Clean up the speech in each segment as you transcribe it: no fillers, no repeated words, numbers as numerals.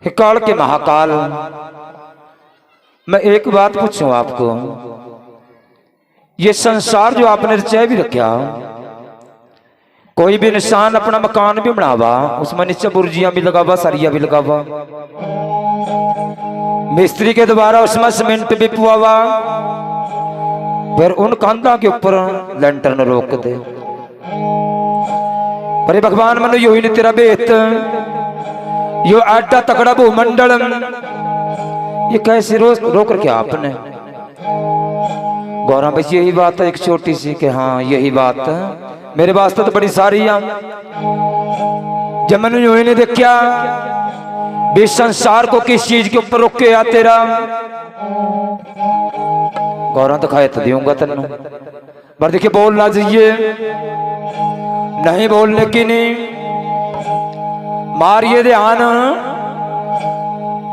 हे काल के महाकाल, मैं एक बात पूछूं आपको, ये संसार जो आपने रचा भी रखा, कोई भी इंसान अपना मकान भी बनावा, उसमें नीचे बुर्जियां भी लगावा, सरिया भी लगावा, मिस्त्री के द्वारा उसमें सीमेंट भी पुआवा, फिर उन कंधा के ऊपर लेंटर न रोक दे। पर भगवान मनु यू ही नहीं तेरा बेत, यो आडा तकड़ा भूमंडल, ये कैसे रोक रखे आपने? गौरा बस यही बात है एक छोटी सी कि हाँ यही बात है, मेरे वास्ते तो बड़ी सारी है। जब मैंने यू ही नहीं देखा भी संसार को किस चीज के ऊपर रोके आ तेरा, गौरा तो खाए तो दूंगा तेन, पर देखिए बोलना चाहिए, नहीं बोलने की नहीं, मारिए ध्यान।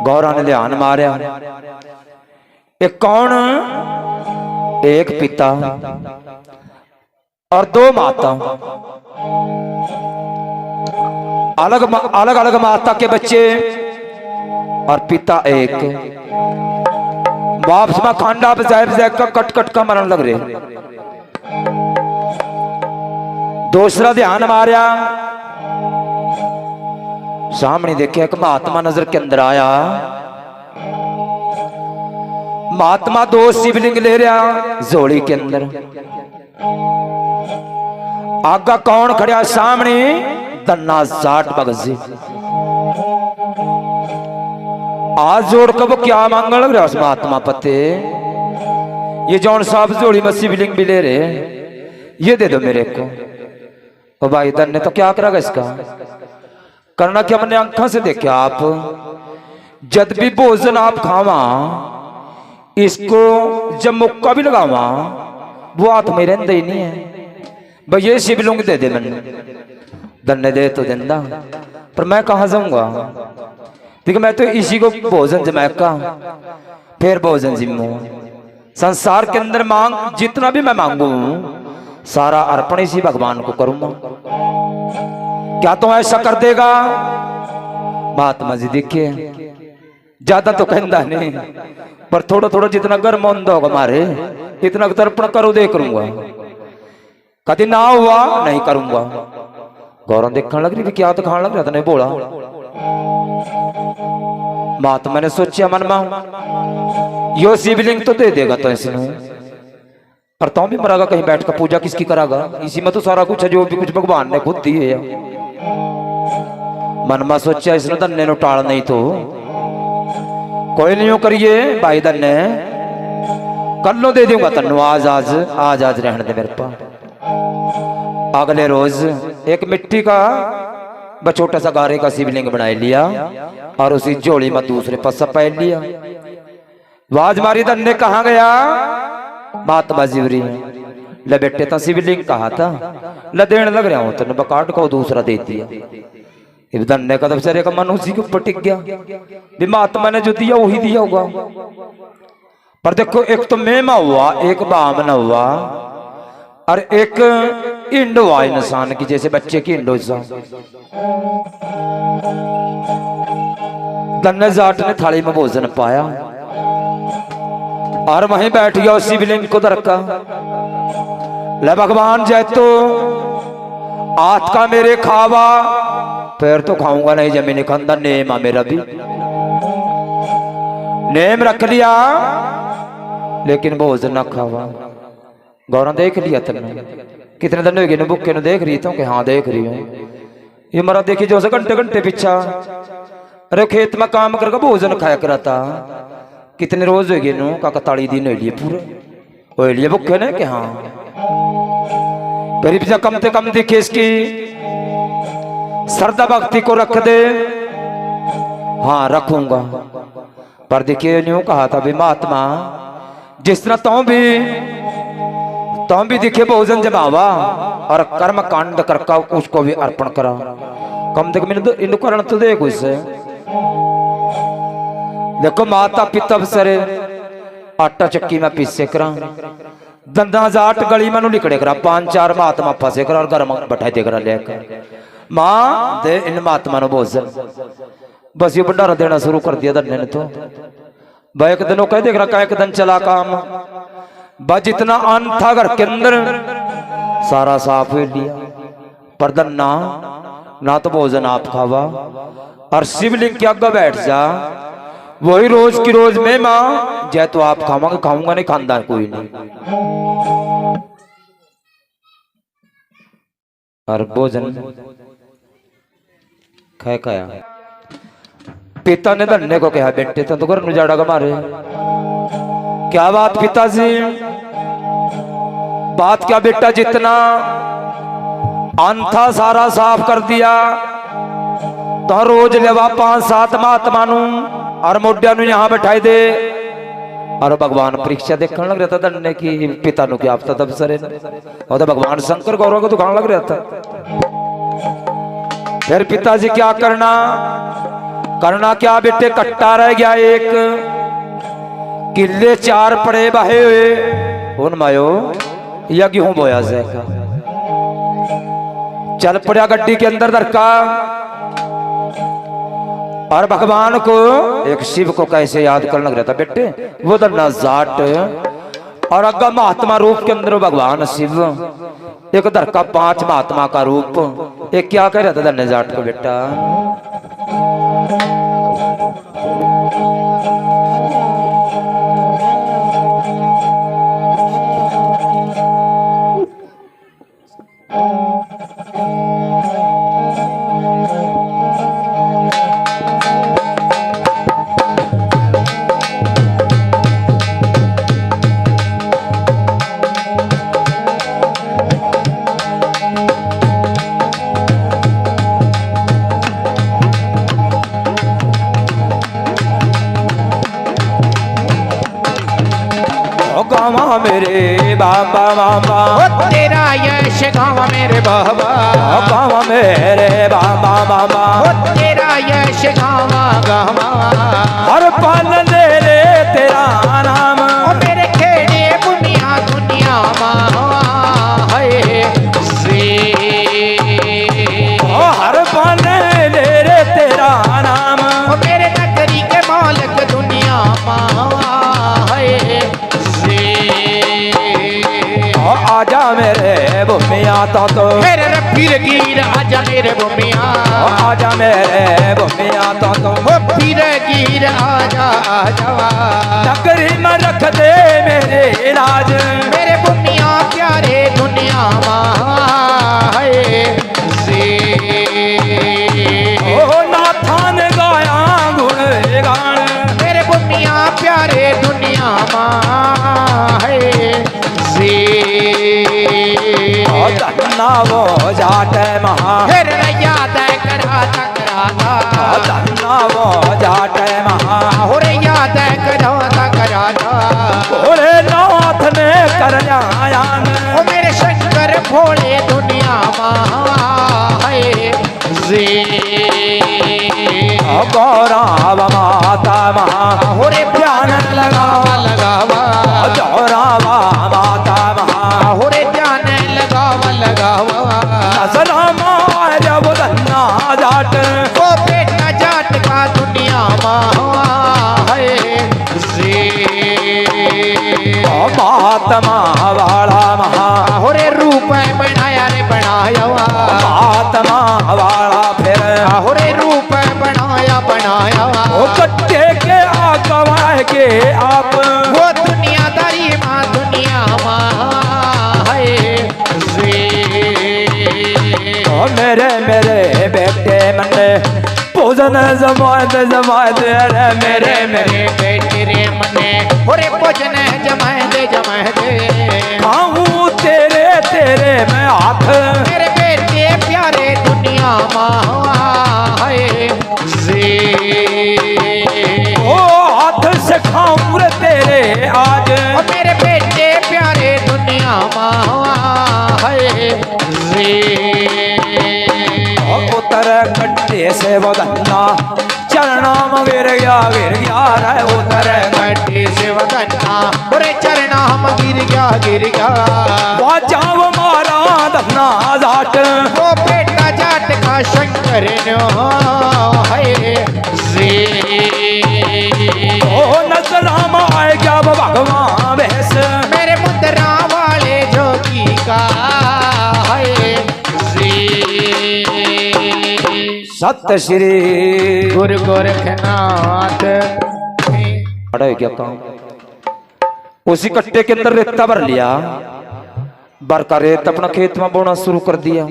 गौरा ने ध्यान मारिया, एक कौन, एक पिता और दो माता, अलग अलग अलग माता के बच्चे और पिता एक, वापस में खांडा बजाय बजाय का कट कट का मरण लग रहे। दूसरा ध्यान मारिया, सामने देखिए एक महात्मा नजर के अंदर आया, महात्मा दो शिवलिंग ले रहा जोड़ी के अंदर, आगा कौन खड़ा सामने, दन्ना जाट भगत जी। आज जोड़ कर वो क्या मांगने लग रहा उस महात्मा पते, ये जौन साहब जोड़ी में शिवलिंग भी ले रहे, ये दे दो मेरे को। ओ भाई धन ने तो क्या करेगा इसका, करना क्या, मैंने आंखों से देखा आप जब भी भोजन आप खावा, इसको जब मुक्का भी लगावा वो हाथ में रहता ही नहीं है। भाई ये शिवलिंग दे दे, मैंने धन्य दे तो देंदा, पर मैं कहाँ जाऊंगा, देखिए मैं तो इसी को भोजन जमैका फिर भोजन जिम्मो। संसार के अंदर मांग जितना भी मैं मांगू सारा अर्पण इसी भगवान को करूंगा, क्या तो ऐसा कर देगा? महात्मा जी देखिए ज्यादा तो कहता नहीं, पर थोड़ा थोड़ा जितना गर्म होता होगा मारे इतना तर्पण करो दे करूंगा, कभी ना हुआ नहीं करूंगा। गौरव देखने लग रही क्या तो खाने लग रहा था, नहीं बोला। महात्मा ने सोचा मन में यो शिवलिंग तो दे देगा तो ऐसे पर तो भी मरागा, कहीं बैठ कर पूजा किसकी करागा, इसी में तो सारा कुछ है जो भी कुछ भगवान ने खुद दी है। मन में सोचा इसने धन्य नो टाल नहीं तो कोई नहीं हो करिए भाई धन्य, कल लो दे दूंगा तन्नू, आज आज आज आज रहने दे मेरे पास। अगले रोज एक मिट्टी का छोटा सा गारे का शिवलिंग बना लिया और उसी जोड़ी में दूसरे पास पहन लिया। आवाज मारी धन्य कहाँ गया, महात्मा जीवरी ले बेटे तो शिवलिंग कहा था, ले देने लग रहा हूं तेन बकाट को दूसरा दे दिया। धन्य का बेचारे का मन उसी के ऊपर टिक गया, भी महात्मा ने जो दिया वही दिया होगा। पर देखो एक तो मेमा हुआ, एक बामन हुआ और एक इंड हुआ इंसान की, जैसे बच्चे की इंडो। धन्य जाट ने थाली में भोजन पाया और वहीं बैठ गया उस शिवलिंग को दरका, ले भगवान जय तो हाथ का मेरे खावा, फिर तो खाऊंगा नहीं जमीन खानदा, नेम आ मेरा भी, नेम रख लिया लेकिन भोजन न खावा। गौरव देख लिया तुमने कितने दिन हो गए बुक्के ने देख रही तो कि हाँ देख रही हूँ, ये मरा देखी जो घंटे घंटे पीछा, अरे खेत में काम करके भोजन खाया करा था, कितने रोज हो गए नो का 41 दिन हो लिए पूरे हो लिए भुखे ने कि हाँ, गरीब से कम से कम दिखे इसकी श्रद्धा भक्ति को रख दे, हाँ रखूंगा। पर देखिए न्यू कहा था भी महात्मा जिस तरह तुम भी दिखे भोजन जमावा और कर्म कांड करका उसको भी अर्पण करा, कम से कम इन करण तो देखो इससे। देखो माता पिता बसरे आटा चक्की में पीसे करा, दंदा जाट गली में निकले करा, 5-4 महात्मा फंसे करा और घर में बैठा दे करा लेकर, मां दे इन महात्मा नो भोजन। बस ये भंडारा देना शुरू कर दिया धन्य ने तो। भाई एक दिनों कह देख रहा एक दिन चला काम, बस जितना अन्न था घर के अंदर सारा साफ हो लिया, पर धन्ना ना तो भोजन आप खावा और शिवलिंग के आगे बैठ जा, वही रोज की रोज में माँ जय तो आप खाऊंगा खाऊंगा नहीं खानदा कोई नहीं। और भोजन खाया पिता ने धन्य को कहा बेटे तो घर उजाड़ा का मारे। क्या बात पिताजी? बात क्या बेटा, जितना अन्न था सारा साफ कर दिया, तो रोज लेवा 5-7 महात्मा और मोडिया यहाँ बैठाई दे। और भगवान परीक्षा देखने लग रहा था धन्य की पिता नु क्या आपता तब सरे और तो भगवान शंकर गौरव को दुकान लग रहा था। फिर पिताजी क्या करना क्या बेटे, कट्टा रह गया एक, किले 4 पड़े बहे हुए उन मायो या गेहूं बोया से का चल पड़ा गड्डी के अंदर धरका। और भगवान को एक शिव को कैसे याद करने लग रहा था बेटे, वो धन्ना जाट और अग्गा महात्मा रूप के अंदर भगवान शिव, एक धरका 5 महात्मा का रूप। एक क्या कह रहा था धन्य जाट को बेटा, गावा मेरे बाबा बाबा तेरा यश गावा मेरे बाबा, गावा मेरे बाबा बाबा तेरा यश गावा गावा, हर पल ले ले तेरा नाम, मेरे खेड़े बुनिया दुनिया है से, हर पल ले ले तेरा नाम, मेरे नगरी के मालिक दुनिया है। आजा मेरे भूमिया तो मेरे फिर गिर आजा मेरे भूमिया, आजा मेरे भूमिया तो फिर गिर आजा आजा, नगरी में रख दे मेरे राज, मेरे भूमिया प्यारे दुनिया है से, ओ नाथान गाया गुण गान, मेरे भूमिया प्यारे दुनिया है से, धन्ना वो जाट महा फिर याद कराता धन्ना वो जाट महा होरे याद कराता भोले नाथ ने कर आयान, ओ मेरे शंकर भोले दुनिया है से, गौराव माता महा होरे ध्यान लगावा गौरावा माता महा होरे ध्यान लगावा नजरा मार जब धन्ना जाट, वो बेटा जाट का दुनिया है से, महात्मा वाला महा होरे रूप बनाया रे बनाया, महात्मा वाला फिर होरे रूप बनाया ओ कट्टे के आगवाए के आप, वो दुनियादारी माँ दुनिया है से, ओ मेरे बेटे मने भोजन जमात रे मेरे मेरे बेटे रे मने होरे भोजन जमाए दे खाऊं तेरे मैं हाथ, मेरे बेटे प्यारे दुनिया है से, ओ हाथ से खाऊं रे तेरे आज, मेरे बेटे प्यारे दुनिया है से, उतर कट्टे से वो धन्ना चरणा में गिर गया रे, उतर गड्ढे से वदन्ना होरे चरणा हम गिर गया जाव मारा धन्ना जाट, वो बेटा जाट का शंकर नो है ओ नजरा में आए क्या वो भगवान भैंस मेरे मुद्रा वाले जोगी का है श्री सत्य श्री गुरु गोरखनाथ। बड़ा है क्या काम। उसी कट्टे के अंदर रेता भर लिया, भर का रेत अपना खेत में बोना शुरू कर दिया।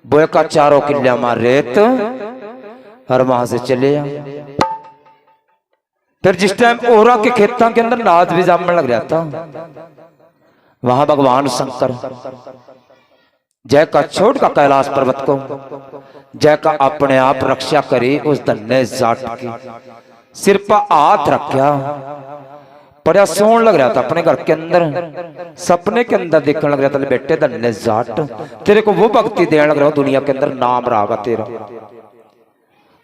बोए का 4 किल्ला में रेत और वहां से चले आ। फिर जिस टाइम ओरा के खेतों के अंदर नाद भी जामने लग रहा था, वहां भगवान शंकर जय का छोड़ का कैलाश पर्वत को जय का अपने आप रक्षा करी। उस धन्य जाट की सिर पर हाथ रखा, बड़ा सोन लग रहा था अपने घर के अंदर। सपने के अंदर देखने लग रहा था, बेटे धन्य जाट तेरे को वो भक्ति देने लग रहा हूं दुनिया के अंदर, नाम रहा तेरा।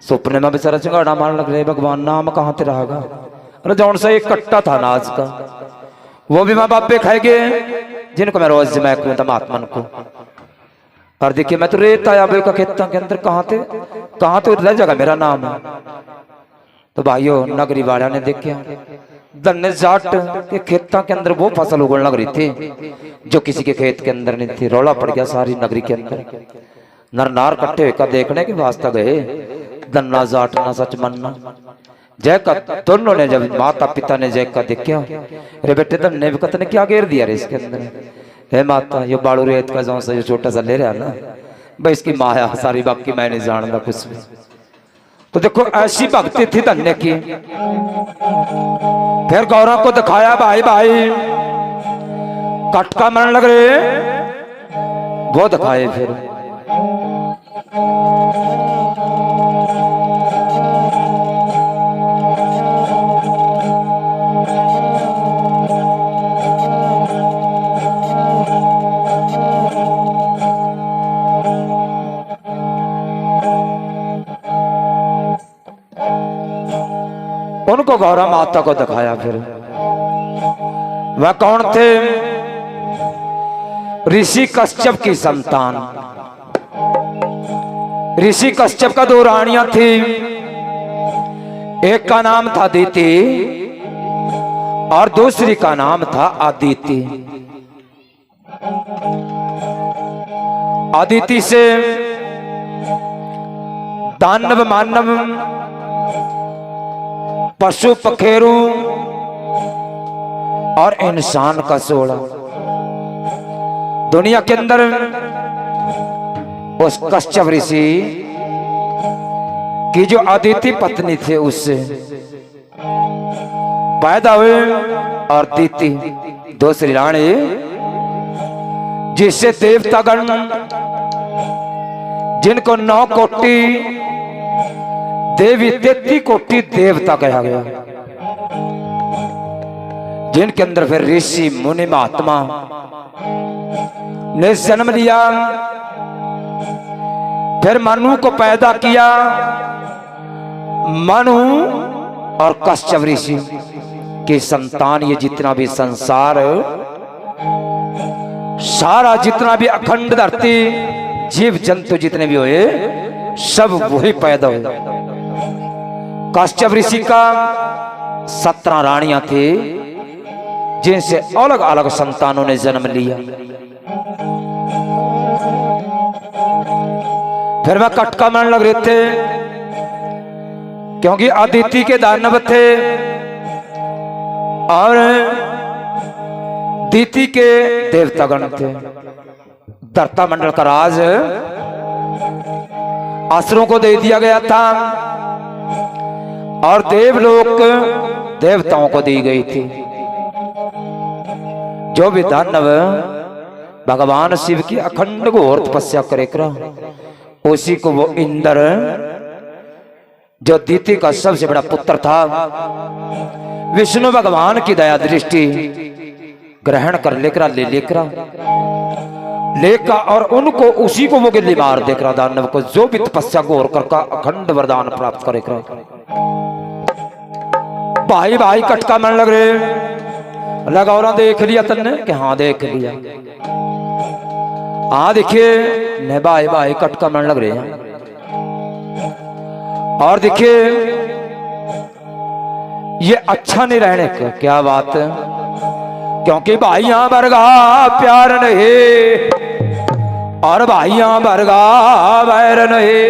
सपने में बेचारा चिंगाड़ा मारने लग रहे, भगवान नाम कहाँ ते रहेगा। अरे जौन सा एक कट्टा था नाज का, वो भी माँ बाप पे खाएंगे जिनको मैं रोज जमा था महात्मा को। और देखिए मैं तो रेत आया का खेतों के अंदर, कहाँ तो रह जाएगा मेरा नाम। तो भाइयों नगरी वाला ने देखा धन्य जाट के खेतों के अंदर वो फसल उगने लग रही थी जो किसी के खेत के अंदर नहीं थी। रौला पड़ गया सारी नगरी के अंदर। नर नार कट्ठे हुए का देखने के वास्ते गए। धन्ना जाट ना सच मनना जय का दोनों ने, जब माता पिता ने जय का देखा, अरे बेटे धन्य विकत ने क्या घेर दिया रे इसके अंदर। हे माता ये बाड़ू रेत का जो सा छोटा सा ले रहा ना भाई, इसकी माया सारी, बाकी मैं नहीं जानता कुछ भी। तो देखो ऐसी भक्ति थी धन्य की। फिर गौरव को दिखाया, भाई भाई कटका मरने लग रहे, वो दिखाए। फिर उनको गौरा माता को दिखाया। फिर वह कौन थे? ऋषि कश्यप की संतान। ऋषि कश्यप का 2 रानियां थी, एक का नाम था अदिति और दूसरी का नाम था अदिति। अदिति से दानव मानव पशु पखेरु और इंसान का सोड़ा दुनिया के अंदर उस कश्यप ऋषि की जो अदिति पत्नी थे उससे पैदा हुए। और दीति दूसरी रानी जिससे देवतागण जिनको 9 कोटि देवी 33 कोटि देवता कहा गया, जिनके अंदर फिर ऋषि मुनि महात्मा ने जन्म लिया। फिर मनु को पैदा किया। मनु और कश्यप ऋषि की संतान ये जितना भी संसार, सारा जितना भी अखंड धरती जीव जंतु जितने भी हुए सब वही पैदा हुए। कश्यप ऋषि का 17 रानियां थी जिनसे अलग अलग संतानों ने जन्म लिया। फिर वह कटका मरने लग रहे थे क्योंकि अदिति के दानव थे और दीति के देवतागण थे। धरता मंडल का राज असुरों को दे दिया गया था और देवलोक देवताओं को दी गई थी। जो भी दानव भगवान शिव की अखंड घोर तपस्या करेगा उसी को वो इंद्र, जो दीति का सबसे बड़ा पुत्र था, विष्णु भगवान की दया दृष्टि ग्रहण कर लेकर ले लेकर और उनको उसी को वो गिल्ली मार देकर दानव को जो भी तपस्या घोर कर अखंड वरदान प्राप्त करेगा। भाई भाई कटका मन लग रहे लगौरा देख लिया तन्ने कि हाँ देख लिया। हाँ देखिए न भाई भाई कटका मन लग रहे हैं। और देखिए ये अच्छा नहीं रहने का। क्या बात है? क्योंकि भाइयां वर्गा प्यार नहीं और भाइयां वर्गा बैर नहीं।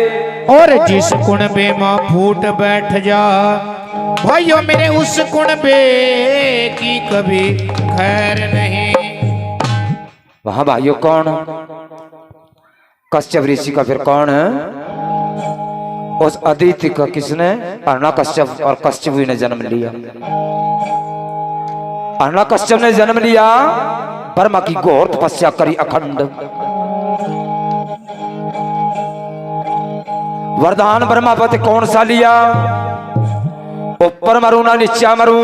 और जिस कुणबे मां फूट बैठ जा भाइयों मेरे उस कुणबे की कभी खैर नहीं। वहां भाइयों कौन? कश्यप ऋषि का फिर कौन है? उस अदिति का किसने? अर्णा कश्यप और कश्यप ने जन्म लिया। अर्णा कश्यप ने जन्म लिया, ब्रह्मा की घोर तपस्या करी अखंड। वरदान ब्रह्मापति कौन सा लिया? ऊपर मरू ना नीचा मरू,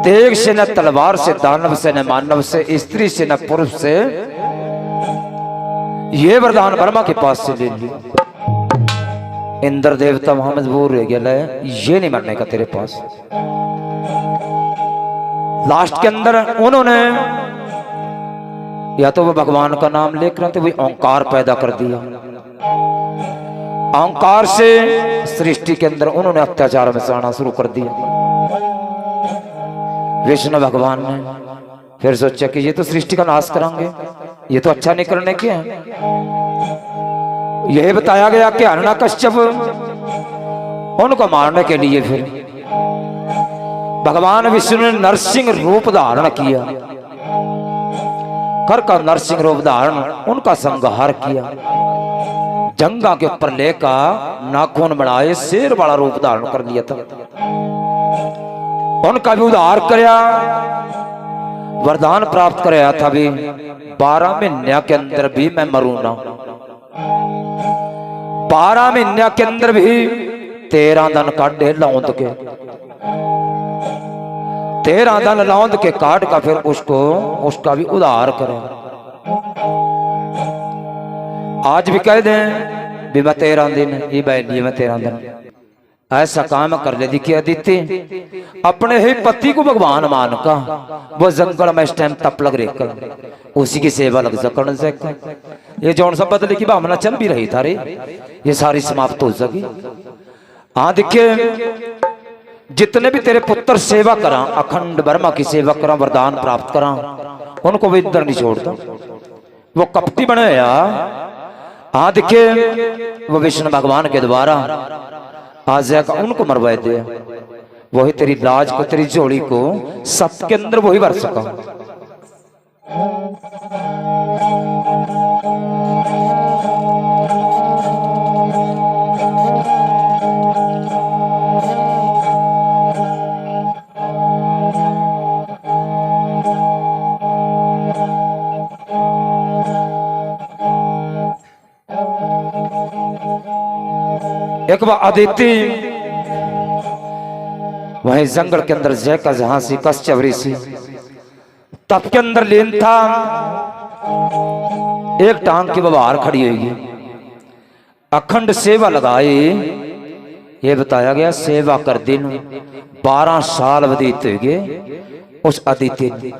तेग से न तलवार से, दानव से न मानव से, स्त्री से न पुरुष से। ये वरदान ब्रह्मा के पास से ले लिया। इंद्र देवता वहां मजबूर रह गया, ये नहीं मरने का तेरे पास। लास्ट के अंदर उन्होंने या तो वो भगवान का नाम लेकर तो वही ओंकार पैदा कर दिया। ओंकार से सृष्टि के अंदर उन्होंने अत्याचार में आना शुरू कर दिया। विष्णु भगवान ने फिर सोचा कि ये तो सृष्टि का नाश करांगे, ये तो अच्छा नहीं करने के हैं। यह बताया गया कि हिरण्यकश्यप उनको मारने के लिए फिर भगवान विष्णु ने नरसिंह रूप धारण किया। कर का नरसिंह रूप धारण उनका संहार किया। जंगा के ऊपर लेकर नाखून बढ़ाए शेर वाला रूप धारण कर लिया था। उनका भी उद्धार कराया, वरदान प्राप्त कराया था भी 12 महीने के अंदर भी मैं मरू ना। 12 महीने के अंदर भी 13 दिन काटे लौंद के, 13 दिन लौंद के काट का फिर उसका भी उद्धार करें। आज भी कह दें भी मैं 13 दिन ये बैठ लिए, मैं 13 दिन ऐसा काम कर ले। देखिए अदिति अपने ही पति को भगवान मान का वो जंगल में इस टाइम तप लग रही उसी की सेवा लग सकने से ये जौन सा बदले की भावना चल भी रही था रे, ये सारी समाप्त हो सकी। हाँ देखिए जितने भी तेरे पुत्र सेवा करा, अखंड ब्रह्मा की सेवा करा, वरदान प्राप्त करा, उनको भी इधर नहीं छोड़ता। वो कपटी बनाया। हाँ देखिए वो विष्णु भगवान के द्वारा आज जाकर उनको मरवा दिया। वही तेरी लाज को, तेरी जोड़ी को सत्य के अंदर वही भर सका। एक बार अदिति वही जंगल के अंदर जय का जहां सी कश्यप ऋषि तप के अंदर लीन था। एक टांग की बवार खड़ी होगी, अखंड सेवा लगाई। ये बताया गया सेवा कर दिन 12 साल व्यतीत हो गए उस अदिति ने।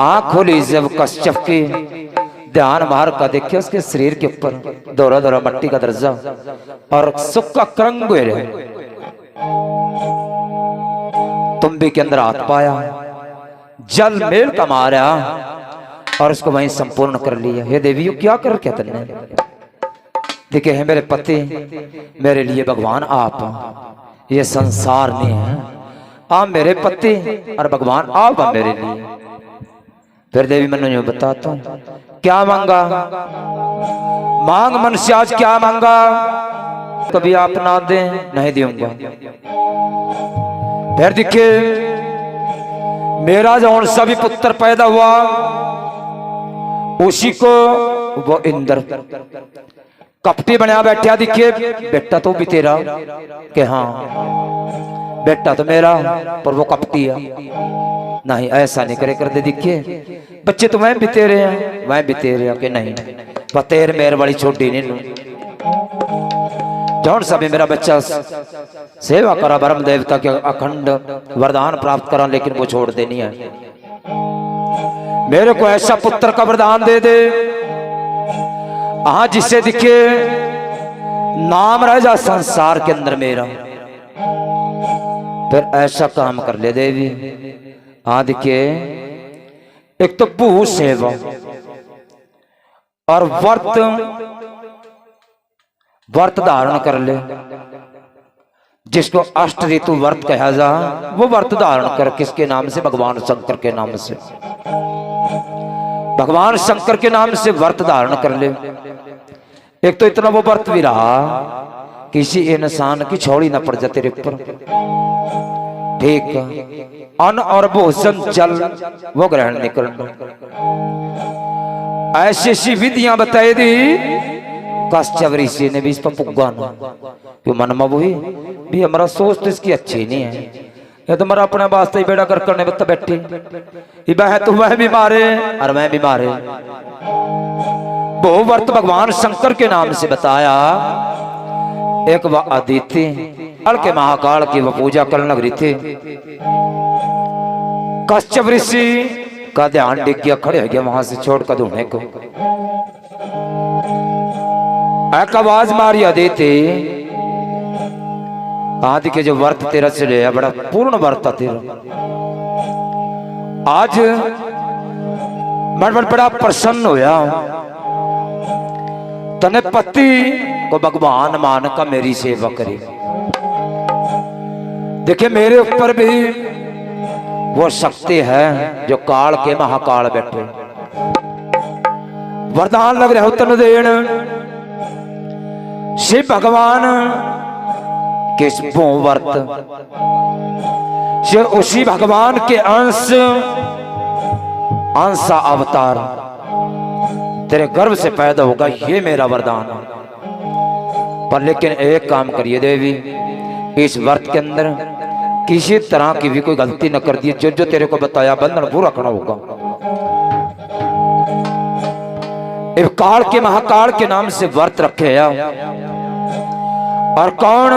आंख खोली जब कश्यप की, ध्यान मार का देखिए उसके शरीर के ऊपर दौरा दौरा मट्टी का दर्जा और सुक्का क्रंग हुए रहे। तुम्बी के अंदर हाथ पाया, जल मेल का मारा और उसको वहीं संपूर्ण कर लिया। हे देवियों क्या कर क्या तुमने? देखे है मेरे पति, मेरे लिए भगवान आप, ये संसार नहीं है। आप मेरे पति और भगवान आप मेरे लिए। फिर देवी मैंने बताता हूं क्या मांगा। मांग मन से आज क्या मांगा, कभी आप ना दें नहीं दूंगा। फिर देखिए मेरा जौन सा भी पुत्र पैदा हुआ उसी को वो इंद्र कपटी बना बैठा। देखिए बेटा तो भी तेरा, कि हाँ बेटा तो मेरा पर वो कपटी है। नहीं ऐसा नहीं करे कर दे। देखिए बच्चे तो मैं भी तेरे हैं, मैं भी तेरे हैं, कि नहीं पतेर मेरे बड़ी छोटी नहीं। जौन सा भी मेरा बच्चा सेवा करा ब्रह्म देवता के अखंड वरदान प्राप्त करा, लेकिन वो छोड़ देनी है। मेरे को ऐसा पुत्र का वरदान दे दे जिससे दिखे नाम रह जा संसार के अंदर मेरा। फिर ऐसा काम कर ले देवी। आदि के एक तो भू सेवा और व्रत धारण कर ले, जिसको अष्ट ऋतु व्रत कहा जा, वो व्रत धारण कर। किसके नाम से? भगवान शंकर के नाम से। भगवान शंकर के नाम से व्रत धारण कर ले। एक तो इतना वो व्रत भी रहा, किसी इंसान की छोड़ी ना पड़ जाए तेरे ऊपर। ठीक, अन्न और भोजन जल वो ग्रहण नहीं करना। ऐसी ऐसी विधियां बताई दी। कश्यप ऋषि ने भी इस पर पुग्गा ना, क्यों मन में वही भी हमारा सोच तो इसकी अच्छी नहीं है। ये तो हमारा अपने वास्ते ही बेड़ा कर करने बता बैठी, वह तो वह बीमार है और मैं बीमार है। वो व्रत भगवान शंकर के नाम से बताया। एक वह अदिति काल के महाकाल की वह पूजा करने लग रही थी। कश्यप ऋषि का ध्यान डिग गया, खड़े हो गया वहां से छोड़ कर धोने को। एक आवाज मारी अदिति, आदि के जो व्रत तेरा चले बड़ा पूर्ण व्रत तेरा। आज मैं बड़ा प्रसन्न होया, तने पति को भगवान मान का मेरी सेवा करी। देखिए मेरे ऊपर भी वो शक्ति है जो काल के महाकाल बैठे। वरदान लग रहा हो तन देन शिव भगवान के व्रत से उसी भगवान के अंशा अवतार तेरे गर्भ से पैदा होगा, ये मेरा वरदान है। पर लेकिन एक काम करिए देवी, इस व्रत के अंदर किसी तरह की भी कोई गलती न कर दी। जो जो तेरे को बताया बंधन पूरा करना होगा। काल के महाकाल के नाम से व्रत रखे और कौन?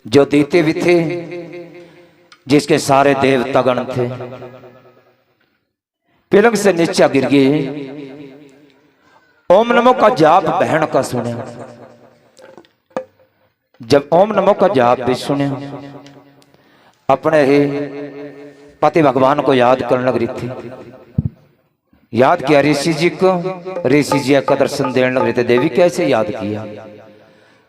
जो देते भी थे, जिसके सारे देवतागण थे, पलंग से नीचे गिर गए। ओम नमो का जाप बहन का सुने। जब ओम नमो का जाप भी सुने, अपने ही पति भगवान को याद करने लग रही थी। याद किया ऋषि जी को, ऋषि जी का दर्शन देने लग रहे थे। देवी कैसे याद किया?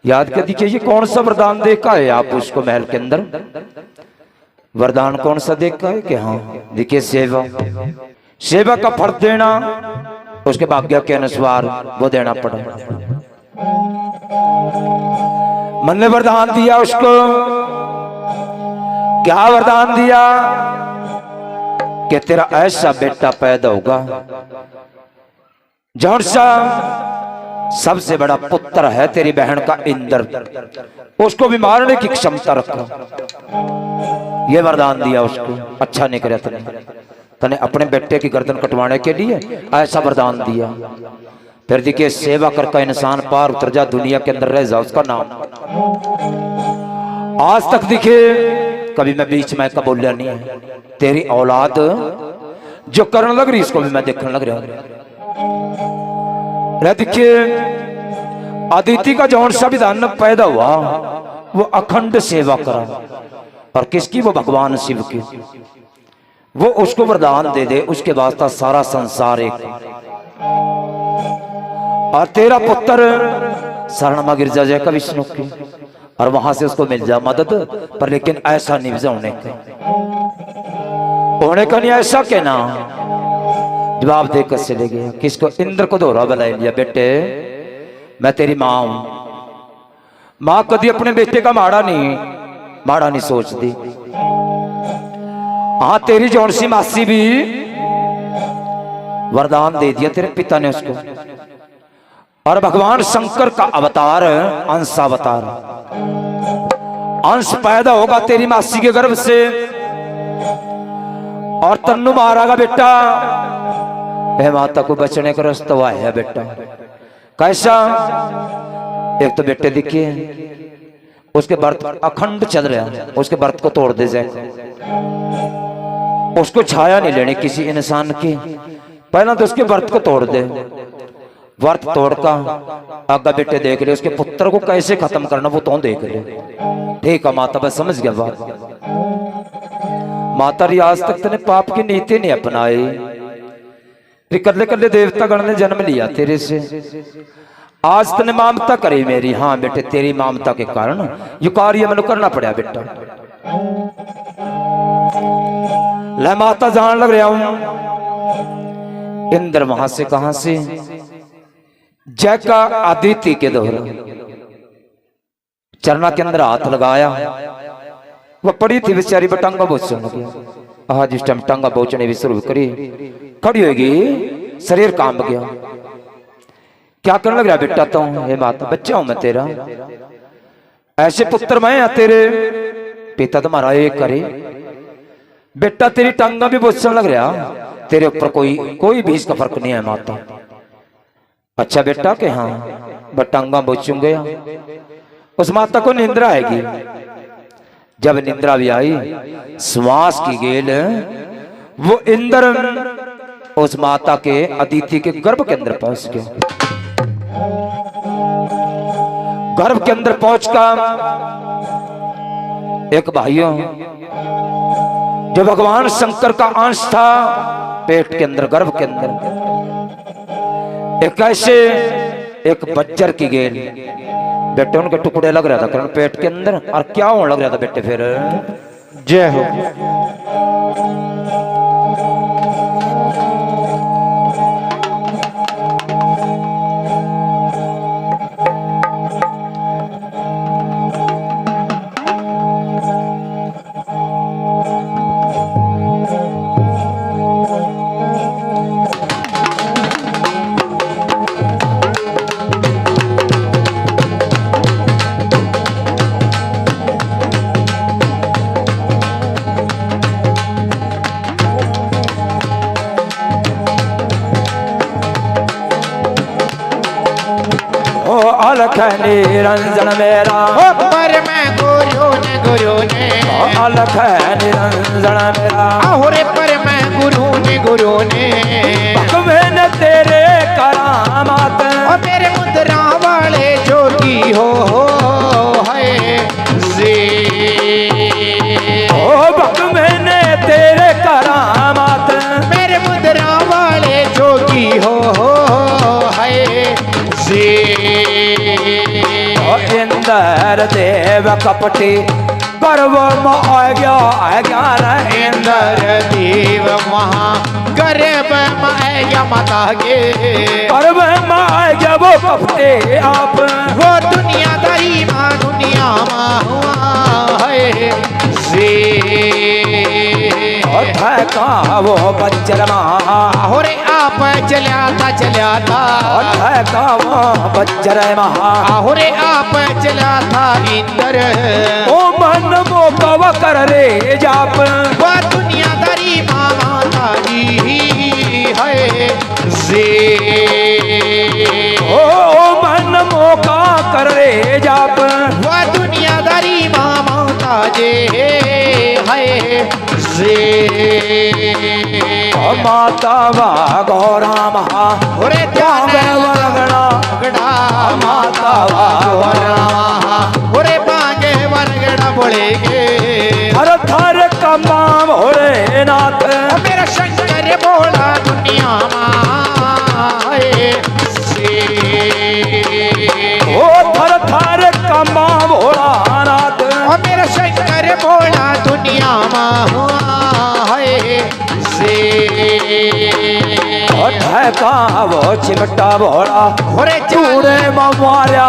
याद कर देखिए ये कौन सा वरदान देखा है आप उसको महल के अंदर? वरदान कौन सा देखा है कि हाँ देखिए सेवा, सेवा का फल देना उसके भाग्य के अनुसार वो देना पड़ा। मन ने वरदान दिया उसको। क्या वरदान दिया? कि तेरा ऐसा बेटा पैदा होगा जौन सा सबसे बड़ा पुत्र है तेरी बहन का इंद्र, उसको भी मारने की क्षमता रखा। ये वरदान दिया उसको। अच्छा नहीं करे तने अपने बेटे की गर्दन कटवाने के लिए ऐसा वरदान दिया। फिर देखिए सेवा करके इंसान पार उतर जा, दुनिया के अंदर रह जा, उसका नाम आज तक देखिए कभी मैं बीच में का बोलिया नहीं है। तेरी औलाद जो करने लग रही इसको भी मैं देखने लग रहा हूं। देखिए अदिति का जौन सा विधान पैदा हुआ वो अखंड सेवा करा। और किसकी? वो भगवान शिव की। वो उसको वरदान दे दे, उसके वास्ता सारा संसार एक। और तेरा पुत्र शरण में गिर जाएगा विष्णु की और वहां से उसको मिल जाए मदद। पर लेकिन ऐसा नहीं होने का नहीं ऐसा के ना जवाब देकर चले गए। किसको? इंद्र को दोहरा बुला लिया। बेटे मैं तेरी माँ हूं। माँ कभी अपने बेटे का माड़ा नहीं सोचती। हाँ तेरी जौन सी मासी भी वरदान दे दिया तेरे पिता ने उसको। और भगवान शंकर का अवतार अंशावतार अंश पैदा होगा तेरी मासी के गर्भ से। और तन्नू मारागा बेटा। माता को बचने का रास्ता हुआ है बेटा। कैसा? एक तो बेटे देखिए उसके व्रत अखंड चल रहा है, उसके व्रत को तोड़ दे जाए। उसको छाया नहीं लेनी किसी इंसान की, पहला तो उसके व्रत को तोड़ दे। व्रत तोड़कर आगे बेटे देख ले, उसके पुत्र को कैसे खत्म करना वो तो देख ले। ठीक है माता बस समझ गया बात। माता री आज तक तेने पाप की नीति नहीं अपनाई। कल्ले कल्ले देवता गण ने जन्म लिया तेरे से, आज तने ममता करी मेरी। हाँ बेटे, तेरी ममता के कारण ये कार्य मैंने करना पड़ा बेटा। ले माता जान लग रहा हूं। इंद्र वहां से कहां से, जय का आदित्य के दोहरा चरना के अंदर हाथ लगाया। वह पड़ी थी बेचारी, बटांगा बोचने लगी। आज इस टाइम टांगा बोचने भी शुरू करी, खड़ी होगी, शरीर कांप गया। क्या करने लग रहा बेटा तो? हे माता, बच्चा हूं मैं तेरा, ऐसे पुत्र मैं तेरे पिता तुम्हारा एक करे। बेटा तेरी टांगा भी बोचने लग रहा, तेरे ऊपर कोई भी इसका फर्क नहीं है माता। अच्छा बेटा के हाँ, बटांगा बोचूंगे। उस माता को निंद्रा आएगी। जब निंद्रा भी आई, श्वास की गेल वो इंद्र उस माता के अदिति के गर्भ के अंदर पहुंच गया। गर्भ के अंदर पहुंचकर एक भाइयों, जो भगवान शंकर का अंश था, पेट के अंदर गर्भ के अंदर एक ऐसे एक बच्चर की गेल बेटे, उनके टुकड़े लग रहा था कारण पेट के अंदर। और क्या होने लग रहा था बेटे फिर? जय हो। अलख निरंजन मेरा, पर मैं गुरु ने अलख निरंजन मेरा, आहुरे पर मैं गुरु ने मैंने तेरे करामात, और मेरे मुद्रा वाले जोगी हो है जी। ओ भक्त मैंने तेरे करामात, मेरे मुद्रा वाले जोगी हो है जी। इंदर देव कपटी गर्व में आ गया इंद्र देव महा गर्भ में गया माता के, गर्व में आ गया वो कपटे आप। वो दुनियादारी माँ दुनिया माँ हुआ है जी। का वो बच्चर महा, हो रे आप चल्या था का वो बच्चर महा, हो रे आप चला था इंद्र। ओ मन मो कव कर रे जाप, वो दुनियादारी माँ माता जी है जी। ओ मन मो का कर रे जाप, वो दुनियादारी माँ माता जी है जी। माता वा गौरा महा, रे वरगड़ा माता वा गौरा महा, रे बांगे वरगड़ा बोलेगे। हर थर कमाम हो रे नाथ, मेरा शंकर बोला दुनिया माए से। ओ थर थर कमाम हो नाथ, मेरा शंकर बोला दुनिया माए से। का वो चिमटा भोला, होरे चूड़े मार्या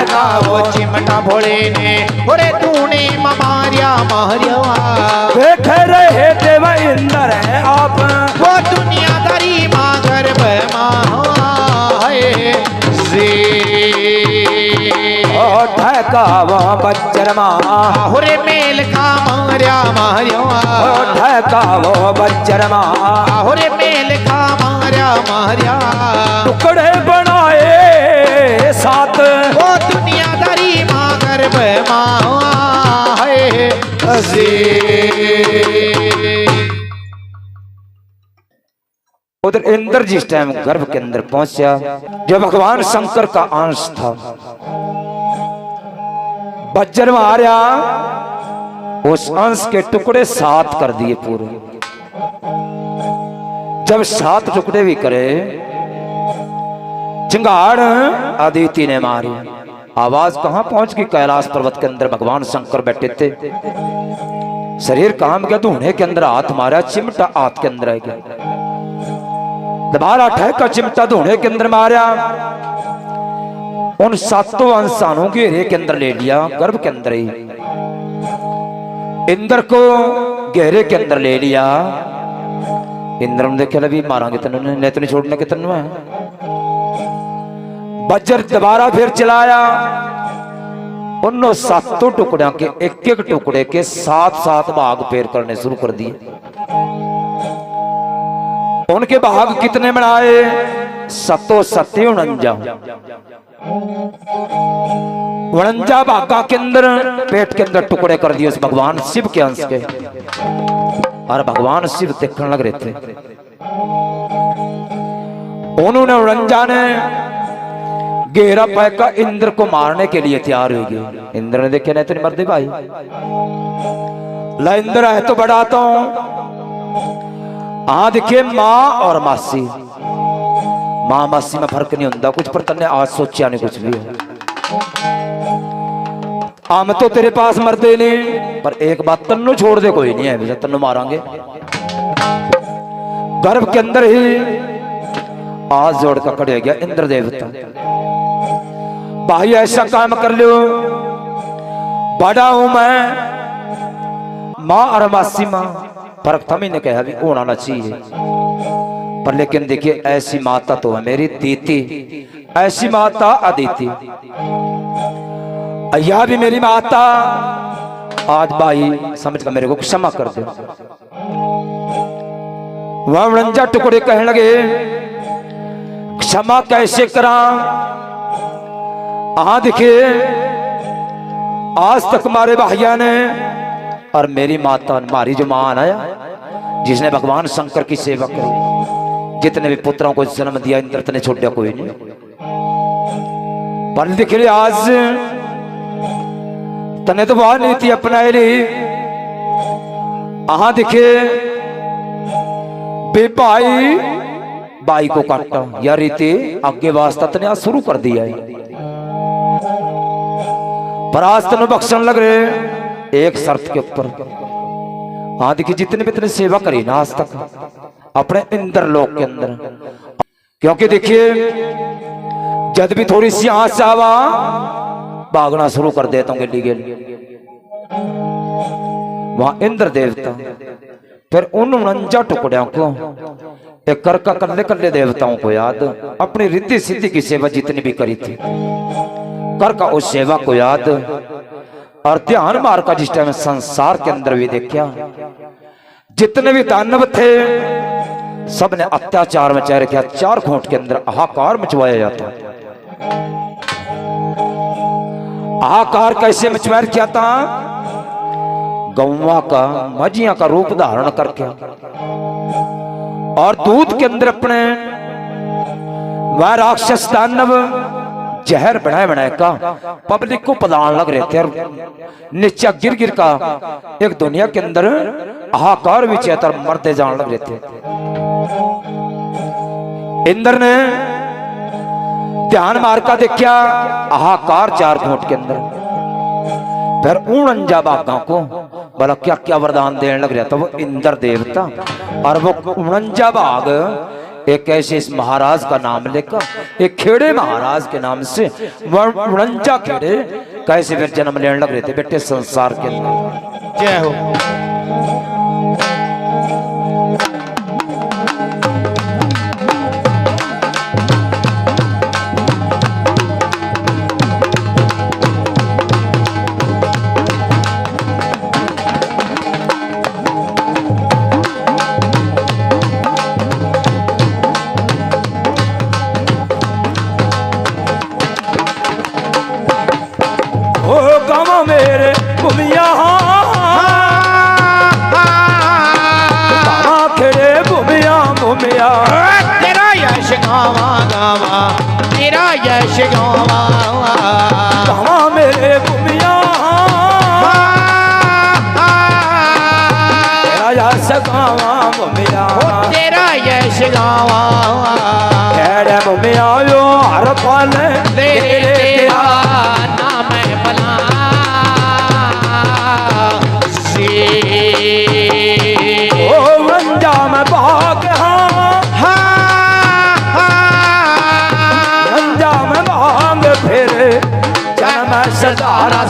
का वो चिमटा भोले ने, होरे तूने मारिया बैठे रहे देव इंद्र है आप। वो दुनियादारी माँ गर्भ माँ है जी। का वो बच्चर माँ, होरे मेल का मारिया का वो बच्चर माँ, होरे मेल का मारिया टुकड़े बनाए साथ। वो दुनियादारी माँ गर्भ माँ है जी। उधर इंद्र जिस टाइम गर्भ के अंदर पहुंचा, जो भगवान शंकर का अंश था, बज्जर मारा उस अंश के टुकड़े 7 कर दिए पूरे। जब 7 टुकड़े भी करे, चिंगाड़ अदिति ने मारी। आवाज कहां पहुंच गई? कैलाश पर्वत के अंदर भगवान शंकर बैठे थे। शरीर काम गया, धूने के अंदर हाथ मारा, चिमटा हाथ के अंदर आ गया। दोबारा ठहका चिमटा धूने के अंदर मारा, उन 7 अंशानों के घेरे के अंदर ले लिया, गर्भ के अंदर ही इंद्र को घेरे के अंदर ले लिया। इंद्र ने देखा भी मारांगे तेन, नहीं तो नहीं छोड़ने के तेन। वज्र दोबारा फिर चलाया, उन 7 टुकड़ों के एक एक टुकड़े के 7 भाग फेर करने शुरू कर दिए। उनके भाग कितने बनाए? 7 7 49 भागा के अंदर पेट के अंदर टुकड़े कर दिए उस भगवान शिव के अंश के। और भगवान शिव देखने लग रहे थे। उन्होंने 49 ने घेरा पैका इंद्र को मारने के लिए तैयार हो गए। इंद्र ने देखे, नहीं तो नहीं मरते भाई, ला इंद्र है तो बढ़ाता हूं। देखिए मां और मासी, मां मासी में फर्क नहीं होता कुछ, पर तन्ने आज सोचा नहीं कुछ भी हो। हम तो तेरे पास मरते नहीं, पर एक बात तन्नू छोड़ दे कोई नहीं है, तन्नू मारांगे। गर्भ के अंदर ही आज जोड़ का खड़े गया इंद्र देवता। भाई ऐसा काम कर लो, बड़ा हूं मैं, मां और मासी मां फर्क था। मैंने कहा भी होना ना चाहिए, पर लेकिन देखिए ऐसी माता तो है मेरी दीति, ऐसी माता अदिति, यह भी मेरी माता। आज भाई समझ कर मेरे को क्षमा कर दो। वह 49 टुकड़े कहने लगे, क्षमा कैसे करा? देखिए आज तक हमारे भाइया ने और मेरी माता, हमारी जो मां आया जिसने भगवान शंकर की सेवा करी, जितने भी पुत्रों को जन्म दिया, इंद्र ने छोड़ा कोई नहीं। पर देखिए आज तने तो वह नीति अपनाए ली। देखिए बे भाई भाई को काटा, या रीति आगे वास्ता तने आज शुरू कर दिया है। पर आज तने बख्शन लग रहे एक शर्त के ऊपर। देखिए जितने भी इतने सेवा करी ना आज तक अपने इंद्र लोक के अंदर, क्योंकि देखिए जब भी थोड़ी सी आंच आवा भागना शुरू कर देता हूं गिल्ली गिल। वहां इंद्र देवता फिर उन 49 टुकड़ों को एक कर का कल्ले कल्ले देवताओं को याद, अपनी रिद्धि सिद्धि की सेवा जितनी भी करी थी कर का उस सेवा को याद, और ध्यान मार का जिस टाइम संसार के अंदर भी देखा जितने भी दानव थे सबने अत्याचार मचा रखा। 4 खोट के अंदर हाहाकार मचवाया जाता। हाहाकार कैसे मचवाया क्या था? गौवा का मजिया का रूप धारण करके और दूध के अंदर अपने वह राक्षस दानव जहर बनाए बनाए का पब्लिक को पदान लग रहे थे। और नीचे गिर गिर का एक दुनिया के अंदर हाहाकार भी चेतर मरते जान लग रहे थे। इंद्र ने ध्यान मार का देखा हाहाकार 4 खोट के अंदर, फिर 49 बाघों को बोला क्या क्या वरदान देने लग रहा था वो इंद्र देवता। और वो 49 बाघ एक ऐसे इस महाराज का नाम लेकर एक खेड़े महाराज के नाम से 49 खेड़े कैसे फिर जन्म लेने लग रहे थे बेटे संसार के अंदर। जय हो। मेरे घुमिया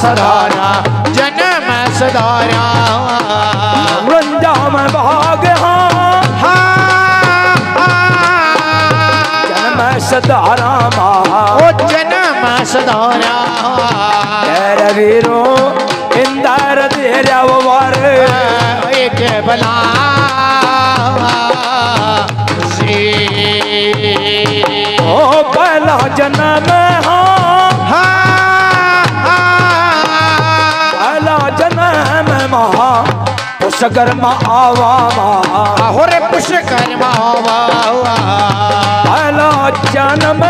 सधारा जन्म सधारा रंजा में भाग जन्म सधारा ओ जन्म सधारा वीरो इंदर तेरा वर एक बला से ओ पहला जन्म पहला जन्म महा पुष्कर्मा आवा हो रे पुष्कर्मा आवा पहला जन्म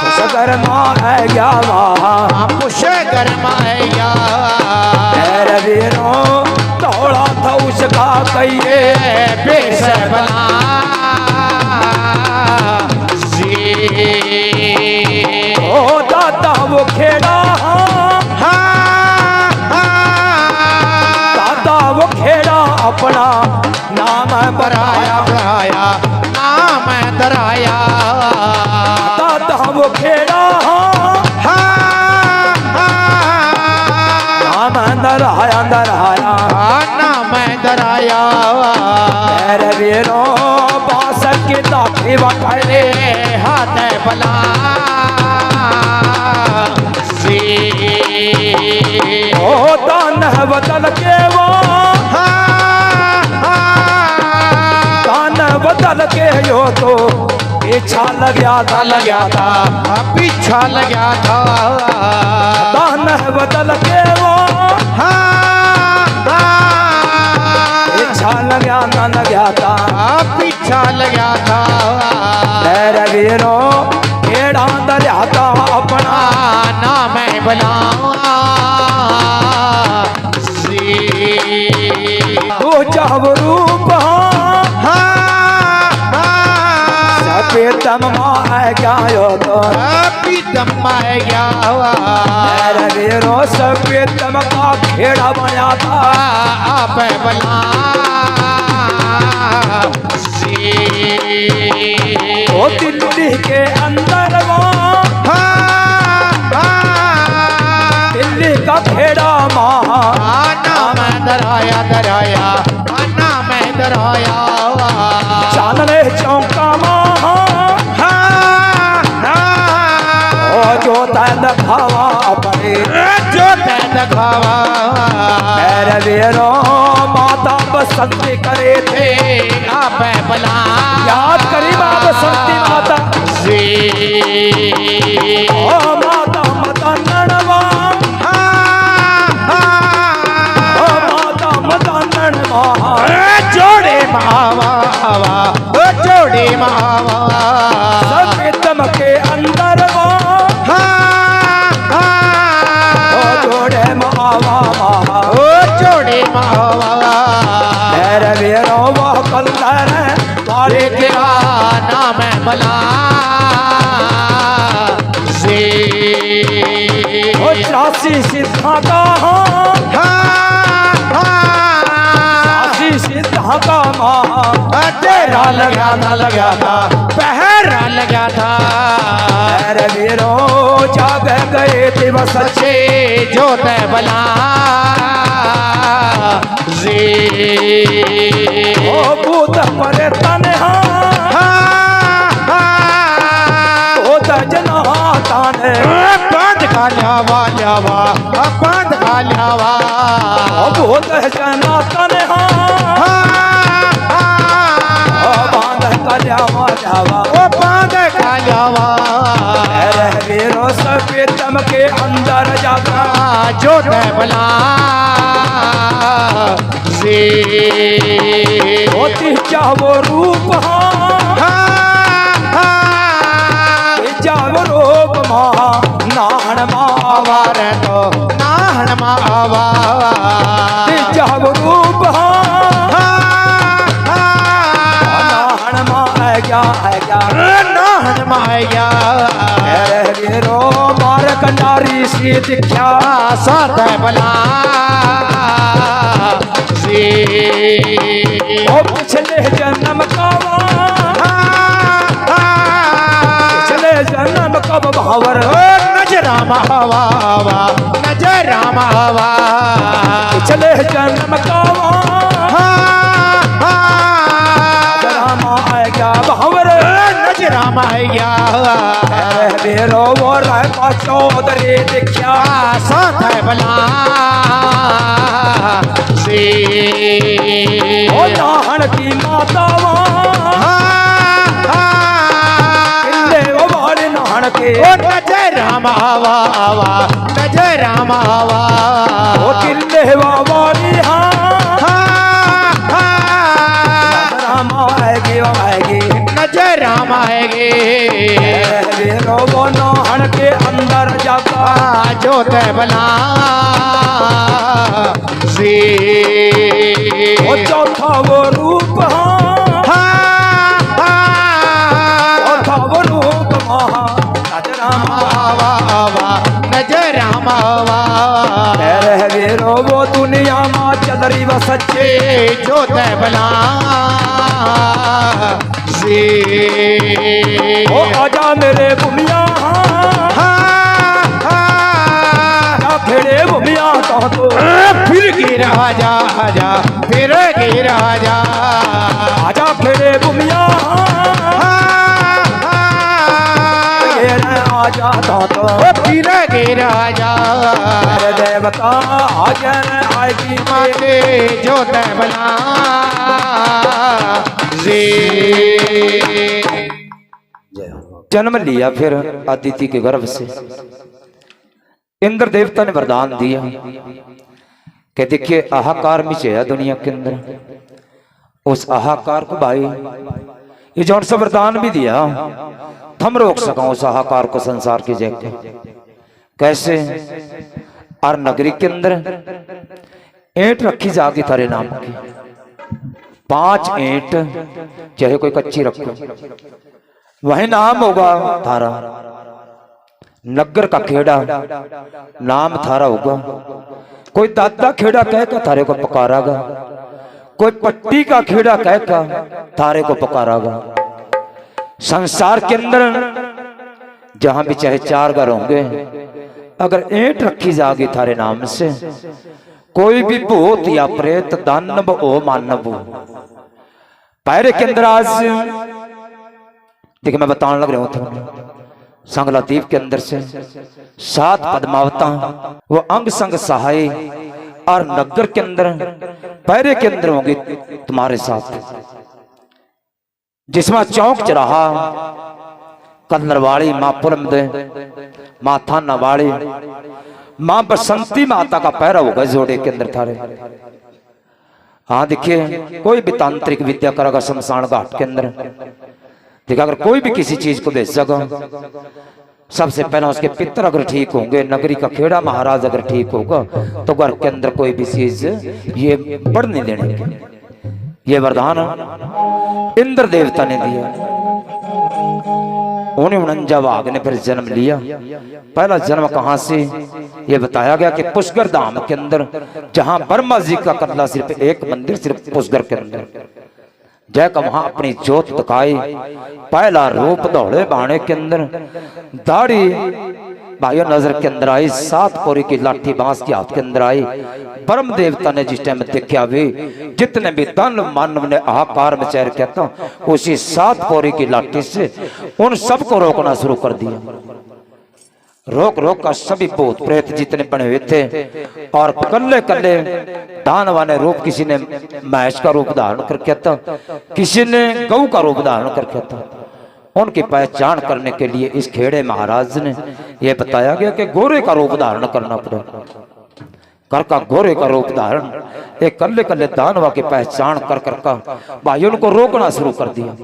पुष्कर्मा है या पुष्कर्मा है या वीरो थोड़ा था उसका कहिए बेस बला ओ दादा वो खेड़ा दादा वो खेड़ा अपना नाम बराया बराया नाम दराया दादा वो खेड़ा नाम दराया दराया नाम दराया मेरे वीरो बास के दाखी बखले हाथ बला ओ दान बदल के वो दान बदल के यो तो पीछा लग्या था पीछा लग्या था दान बदल के वो पीछा लग्या था पीछा लग्या था मेरे वीरो केड़ा दरिया था अपना नाम बला तू चाव रूप सफेदम माय क्या यो तो पीतम माय क्या मेरे वीरो सफेदम का खेड़ा बना था आप बला ओ दिल्ली के अंदर वो दिल्ली का खेड़ा महा नाम दराया दराया नाम दराया चांदने चौका महा ओ जो दिखावा अपने जो दिखावा मेरे वीरो माता बसंती करे थे आप बला याद करी माँ बसंती माता ओ माता मता नड़वा ओ माता मता नड़वा जोड़े मावा ओ जोड़े मावा सफेदम के अंदर वो ओ जोड़े मावा ओ जोड़े मावा मेरे वीरो वो कलर वाले तेरा नाम बला ओ 84 सिद्धा का 84 सिद्धा का माँ तेरा लगा था पहरा लगा था मेरे वीरो जाग गए थे बस सच्चे जोत बला ओ भूत पर तन्हा ओ जना ताने बांध का ल्यावा ल्यावा बांध का ल्यावा ओ भूत जना तन्हा ओ बांध का ल्यावा ल्यावा ओ बांध का ल्यावा मेरे वीरो सफेदम के अंदर जागा जोत बला होती चाहो रूप चाहो रूप माँ नाहन मावार तो नाहन मावा चाहो रूप नाहन माँ है क्या नाहन माया वीरो मार कंडारी सी दिख्या साथ बला ओ पिछले जन्म का पिछले जन्म कब भावर नजरा मावा नजरा मावा पिछले जन्म का रामा आएगा भावर नजरा माया बेरो वो रह का चौधरी दिखा साथ बला से ओ नाहन की माता के ओ नजरा मावा नजरा मावा ओ किले वाली रामा आएगी नजरा आएगी वो नाहन के अंदर जाता जो बला से वो चौथा वो रूप चौथा वो रूप नजरा मावा वीरो वो दुनिया माँ चल रही वो सच्चे जो बला से ओ आजा मेरे भूमिया खेड़े भूमिया तो फिर की राजा आजा फिर की राजा आजा खेड़े भूमिया आजा तो फिर की राजा देवता आज आएगी माते जो बला से जन्म लिया फिर अदिति के गर्भ से इंद्र देवता ने वरदान दिया कि देखिए आहाकार मिचेया दुनिया के अंदर उस आहाकार को भाई ये जौन सा वरदान भी दिया थम रोक सका उस आहाकार को संसार की जगह कैसे और नगरी के अंदर ईंट रखी जागी थारे नाम की 5 ईंट चाहे कोई कच्ची रखो वही नाम होगा थारा नगर का खेड़ा नाम थारा होगा कोई दादा खेड़ा कह का थारे को पुकारागा कोई पट्टी का खेड़ा कह का थारे को पुकारागा संसार के अंदर जहां भी चाहे 4 घर होंगे अगर ईंट रखी जाएगी थारे नाम से कोई भी भूत या प्रेत दानव ओ मानव पैरे के अंदर आज देखिए मैं बताने लग रहा हूं संगला द्वीप के अंदर से 7 पद्मावता वो अंग संग सहाय और नगर के अंदर पैरे के अंदर होंगे तुम्हारे साथ जिसमें चौक चराहा कन्नरवाड़ी माँ पुरमदे माँ थानावाड़ी माँ बसंती माता का पैरा होगा जोड़े के अंदर थारे हाँ देखिए कोई भी तांत्रिक विद्या करेगा शमशान घाट के अंदर देखिए अगर कोई भी किसी चीज को भेजेगा सबसे पहले उसके पितर अगर ठीक होंगे नगरी का खेड़ा महाराज अगर ठीक होगा तो घर के अंदर कोई भी चीज ये बढ़ नहीं देने ये वरदान इंद्र देवता ने दिया उन्हें 49 वाघ ने फिर जन्म लिया पहला जन्म कहां से ये बताया गया कि पुष्कर धाम के अंदर जहां ब्रह्मा जी का कतला सिर्फ एक मंदिर सिर्फ पुष्कर के अंदर जय का वहां अपनी जोत दिखाई पहला रूप दौड़े बाणे के अंदर दाढ़ी भाइयों नजर के अंदर आई 7 कोरी की लाठी बांस के हाथ के अंदर आई ब्रह्म देवता ने जिस टाइम देखा भी जितने भी दानव मानव ने आहाकार में चेहरे कहता उसी 7 कोरी की लाठी से उन सबको रोकना शुरू कर दिया रोक रोक का सभी भूत प्रेत जितने बने हुए थे और कल्ले कल्ले दानवा ने रूप किसी ने महेश का रूप धारण करके था किसी ने गऊ का रूप धारण करके था उनकी पहचान करने के लिए इस खेड़े महाराज ने यह बताया गया कि गोरे का रूप धारण करना पड़ेगा कर का गोरे का रूप धारण एक कल्ले कल्ले दानवा की पहचान कर कर का भाई उनको रोकना शुरू कर दिया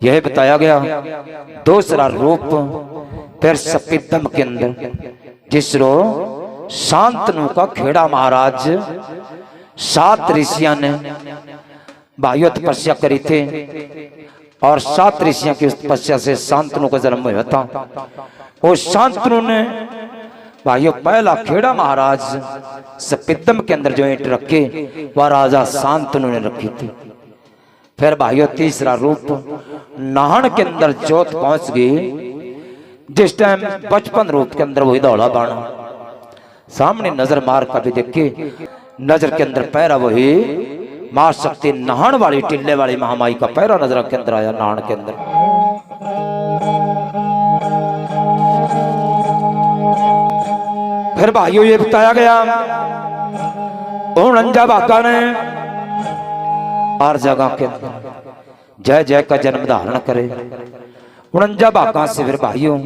यह बताया गया दूसरा रूप फिर सपितम के अंदर जिसरो शांतनु का खेड़ा महाराज 7 ऋषियों ने भाइयों तपस्या करी थे और 7 ऋषियों की उस तपस्या से शांतनु का जन्म हुआ था और शांतनु ने भाइयों पहला खेड़ा महाराज सपितम के अंदर जो ईंट रखे वह राजा शांतनु ने रखी थी फिर भाइयों तीसरा रूप नाहन के अंदर जोत पहुंच गई जिस टाइम बचपन रूप के अंदर वही दौड़ा बाणा सामने नजर मार कर भी देखे, नजर के अंदर पैरा वही मां शक्ति नहान वाली टिल्ले वाली महामाई का पैरा नजर के अंदर आया, नान के अंदर। फिर भाइयों ये बताया गया उनंजा बाका ने हर जगह के अंदर जय जय का जन्म धारण करे। 49 भागा से फिर भाइयों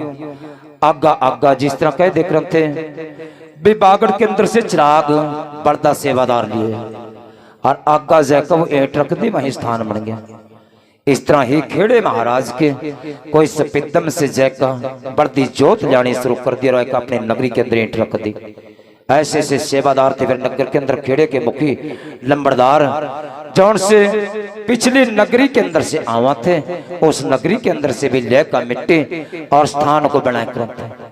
आगा आगा जिस तरह कह देख रहे थे भी बागड़ के अंदर से चिराग बड़दा सेवादार लिए और आगा जैका वो ईंट रख दी वही स्थान बन गया। इस तरह ही खेड़े महाराज के कोई सपिदम से जैका बढ़ती जोत जानी शुरू कर दिया और अपने नगरी के अंदर ईंट रख दी। ऐसे ऐसे सेवादार थे फिर नगर के अंदर खेड़े के मुखी लंबड़दार जौन से पिछली नगरी के अंदर से आवा थे, उस नगरी के अंदर से भी लेकर मिट्टी और स्थान को बनाए करते।